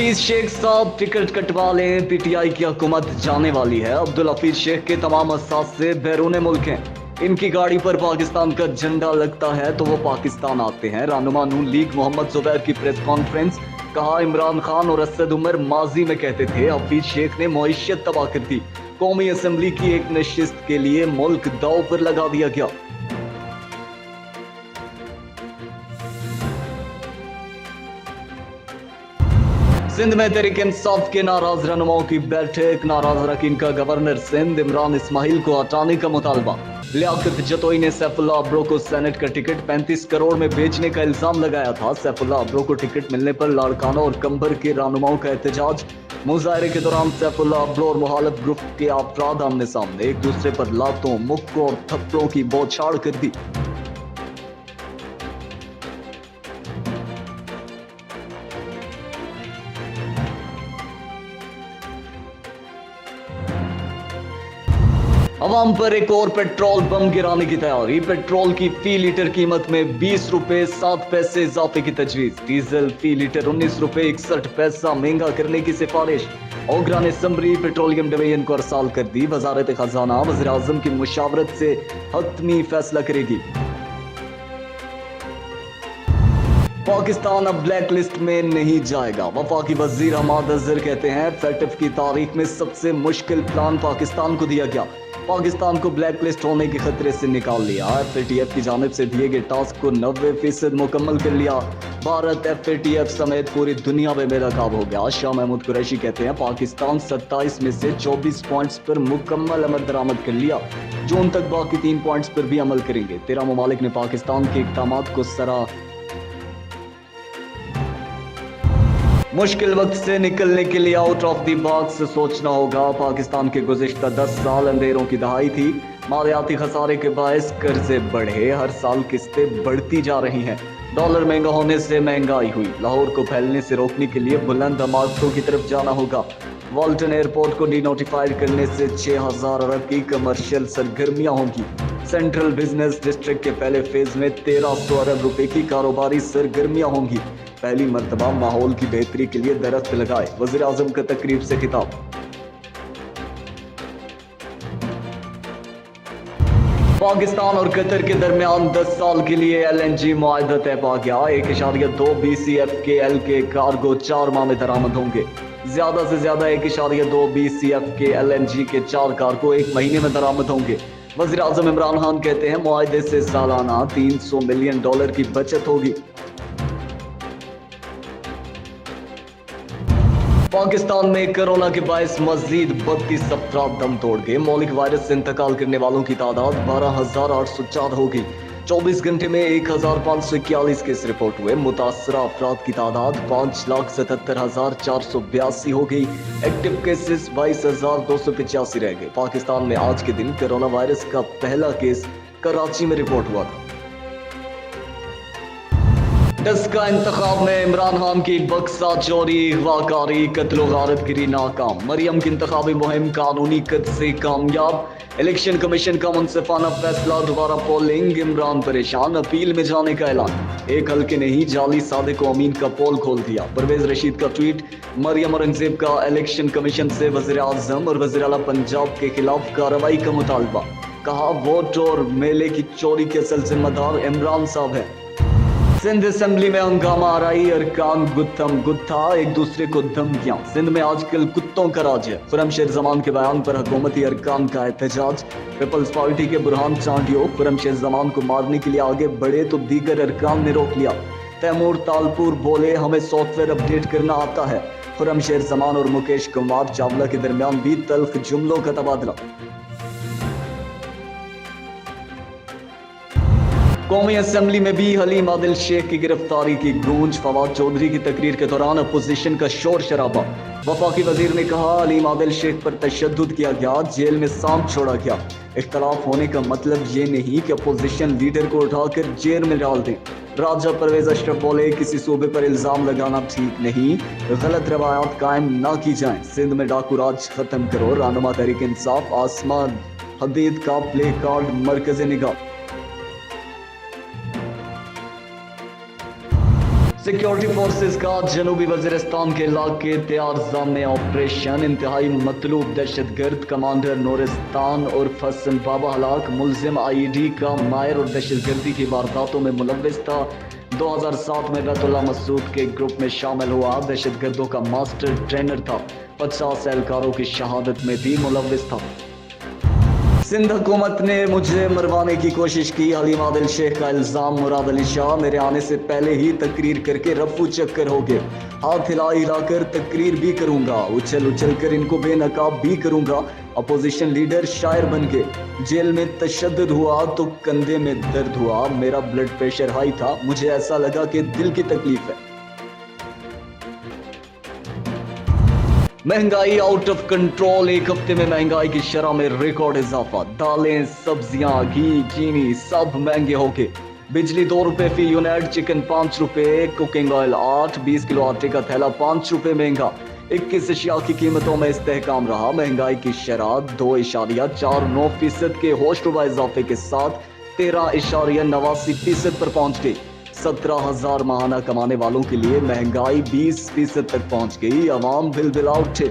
हफीज शेख साहब टिकट कटवा लें, पीटीआई की हुकूमत जाने वाली है। अब्दुल हफीज शेख के तमाम असासे बैरून मुल्क हैं। इनकी गाड़ी पर पाकिस्तान का झंडा लगता है तो वो पाकिस्तान आते हैं। रहनुमा नून लीग मोहम्मद जुबैर की प्रेस कॉन्फ्रेंस। कहा, इमरान खान और असद उमर माजी में कहते थे हफीज शेख ने मईशत तबाह कर दी। कौमी असम्बली की एक नशिस्त के लिए मुल्क दाव पर लगा दिया गया। सिंध में तहरीक इंसाफ के नाराज रहनुमाओं की बैठक। नाराज अरकान का गवर्नर सिंध इमरान इस्माइल को हटाने का मुतालबा। लियाकत जतोई ने सैफुल्ला अब्रो को सेनेट का टिकट 35 करोड़ में बेचने का इल्जाम लगाया था। सैफुल्ला अब्रो को टिकट मिलने पर लाड़काना और कंबर के रहनुमाओं का एहतजाज। मुजाहरे के दौरान सैफुल्ला अब्रो और मुखालिफ ग्रुप के अफराद आमने सामने एक दूसरे पर लातों, मुक्कों और थप्पड़ों की बौछार कर दी। अवाम पर एक और पेट्रोल बम गिराने की तैयारी। पेट्रोल की फी लीटर कीमत में 20 रुपए 7 पैसे इजाफे की तजवीज। डीजल फी लीटर 19 रुपए 61 पैसा महंगा करने की सिफारिश। ओगरा ने समरी पेट्रोलियम डिवीजन को अरसाल कर दी। वजारत खजाना वज़ीर आज़म की मुशावरत से हतमी फैसला करेगी। पाकिस्तान अब ब्लैक लिस्ट में नहीं जाएगा। वफाकी वजीर हमाद अजहर कहते हैं फेटिफ की तारीख में सबसे मुश्किल प्लान पाकिस्तान को दिया गया। पाकिस्तान को ब्लैक लिस्ट होने के खतरे से निकाल लिया। FATF की जानिब से दिए गए टास्क को 90% मुकम्मल कर लिया। भारत FATF समेत पूरी दुनिया में बेनकाब हो गया। शाह महमूद कुरैशी कहते हैं पाकिस्तान 27 में से 24 पॉइंट्स पर मुकम्मल अमल दरामद कर लिया। जून तक बाकी 3 पॉइंट्स पर भी अमल करेंगे। 13 ममालिक ने पाकिस्तान के इक़दामात को सराहा। मुश्किल वक्त से निकलने के लिए आउट ऑफ द बॉक्स सोचना होगा। पाकिस्तान के गुज़िश्ता 10 साल अंधेरों की दहाई थी। मालियाती खसारे के बायस कर्जे बढ़े, हर साल किस्तें बढ़ती जा रही हैं। डॉलर महंगा होने से महंगाई हुई। लाहौर को फैलने से रोकने के लिए बुलंद इमारतों की तरफ जाना होगा। वाल्टन एयरपोर्ट को डीनोटिफाइड करने से 6000 अरब की कमर्शियल सरगर्मियां होंगी। सेंट्रल बिजनेस डिस्ट्रिक्ट के पहले फेज में 1300 अरब रुपए की कारोबारी सरगर्मियां होंगी। पहली मर्तबा माहौल की बेहतरी के लिए दरख्त लगाए। वज़ीर आज़म का तकरीब से खिताब। पाकिस्तान और कतर के दरमियान 10 साल के लिए LNG मुआहदा तय पा गया। 1.2 BCFKL के कार्गो 4 माह में दरामद होंगे। ज्यादा से ज्यादा 1.2 BCF के LNG के 4 कार्गो 1 महीने में दरामद होंगे। वज़ीर आज़म इमरान खान कहते हैं मुआहदे से सालाना $300 मिलियन की बचत होगी। पाकिस्तान में कोरोना के बायस मजीद 32 अफराद दम तोड़ गए। मौलिक वायरस से इंतकाल करने वालों की तादाद 12,804 हो गई। 24 घंटे में 1,541 केस रिपोर्ट हुए। मुतासरा अफराद की तादाद 5,77,482 हो गई। एक्टिव केसेस 22,285 रह गए। पाकिस्तान में आज के दिन कोरोना वायरस का पहला केस कराची में रिपोर्ट हुआ था। का इंतखाब में इमरान खान की बक्सा चोरी, अगवाकारी, कत्ल गारतगिरी नाकाम। मरियम की इंतखाबी मुहिम कानूनी कद से कामयाब। इलेक्शन कमीशन का मुनसिफाना फैसला, दोबारा पोलिंग। इमरान परेशान, अपील में जाने का ऐलान। एक हल्के नहीं, जाली सादिक को अमीन का पोल खोल दिया। परवेज रशीद का ट्वीट। मरियम औरंगजेब का इलेक्शन कमीशन से वज़ीर आज़म और वज़ीर आला पंजाब के खिलाफ कार्रवाई का मुतालबा। कहा वोट और मेले की चोरी के असल जिम्मेदार इमरान साहब है। सिंध असेंबली में हंगामा आराई, अरकान गुत्थम गुत्था, एक दूसरे को धमकियां। सिंध में आजकल कुत्तों का राज है। खुर्रमशेर जमान के बयान पर हुकूमती अरकान का एहतजाज। पीपल्स पार्टी के बुरहान चांडियो खुर्रमशेर जमान को मारने के लिए आगे बढ़े तो दीगर अरकान ने रोक लिया। तैमूर तालपुर बोले हमें सॉफ्टवेयर अपडेट करना आता है। खुर्रमशेर जमान और मुकेश कुमार चावला के दरमियान भी तल्ख जुमलों का तबादला। कौमी असेंबली में भी हलीम आदिल शेख की गिरफ्तारी की गूंज। फवाद चौधरी की तकरीर के दौरान अपोजिशन का शोर शराबा। वफाकी वजीर ने कहा हलीम आदिल शेख पर तशद्दुद किया गया, जेल में सांप छोड़ा गया। इख्तलाफ होने का मतलब ये नहीं कि अपोजिशन लीडर को उठाकर जेल में डाल दे। राजा परवेज अशरफ बोले किसी सूबे पर इल्जाम लगाना ठीक नहीं, गलत रवायात कायम ना की जाएं। सिंध में डाकू राज खत्म करो। रहनुमा तहरीक इंसाफ आसमान हदीद का प्ले कार्ड मरकज़ निगाह। सिक्योरिटी फोर्सेस का जनूबी वजीरिस्तान के इलाके त्यारजा में ऑपरेशन। इंतहाई मतलूब दहशतगर्द कमांडर नूरिस्तान और हसन बाबा हलाक। मुलजिम आईडी का मायर और दहशतगर्दी की वारदातों में मुलव्विस था। 2007 में बैतुल्लाह मसूद के ग्रुप में शामिल हुआ। दहशतगर्दों का मास्टर ट्रेनर था। 50 एहलकारों की शहादत में भी मुलव्विस था। सिंध हुकूमत ने मुझे मरवाने की कोशिश की। हलीम आदिल शेख का इल्जाम। मुराद अली शाह मेरे आने से पहले ही तकरीर करके रफू चक्कर हो गए। हाथ हिला हिलाकर तकरीर भी करूंगा, उछल उछल कर इनको बेनकाब भी करूंगा। अपोजिशन लीडर शायर बन गए। जेल में तशद्दुद हुआ तो कंधे में दर्द हुआ। मेरा ब्लड प्रेशर हाई था। मुझे ऐसा लगा कि दिल की तकलीफ है। महंगाई आउट ऑफ कंट्रोल। एक हफ्ते में महंगाई की शरह में रिकॉर्ड इजाफा। दालें, सब्जियां, घी, चीनी सब महंगे हो गए। बिजली 2 रुपए फी यूनिट, चिकन 5 रुपए, कुकिंग ऑयल 8, 20 किलो आटे का थैला 5 रुपए महंगा। 21 अशिया की कीमतों में इस्तेहकाम रहा। महंगाई की शरह 2.49% के होशरुबा इजाफे के साथ 13.89% पर पहुंच गई। 17,000 माहाना कमाने वालों के लिए महंगाई 20% तक पहुंच गई। अवाम बिलबिला उठे।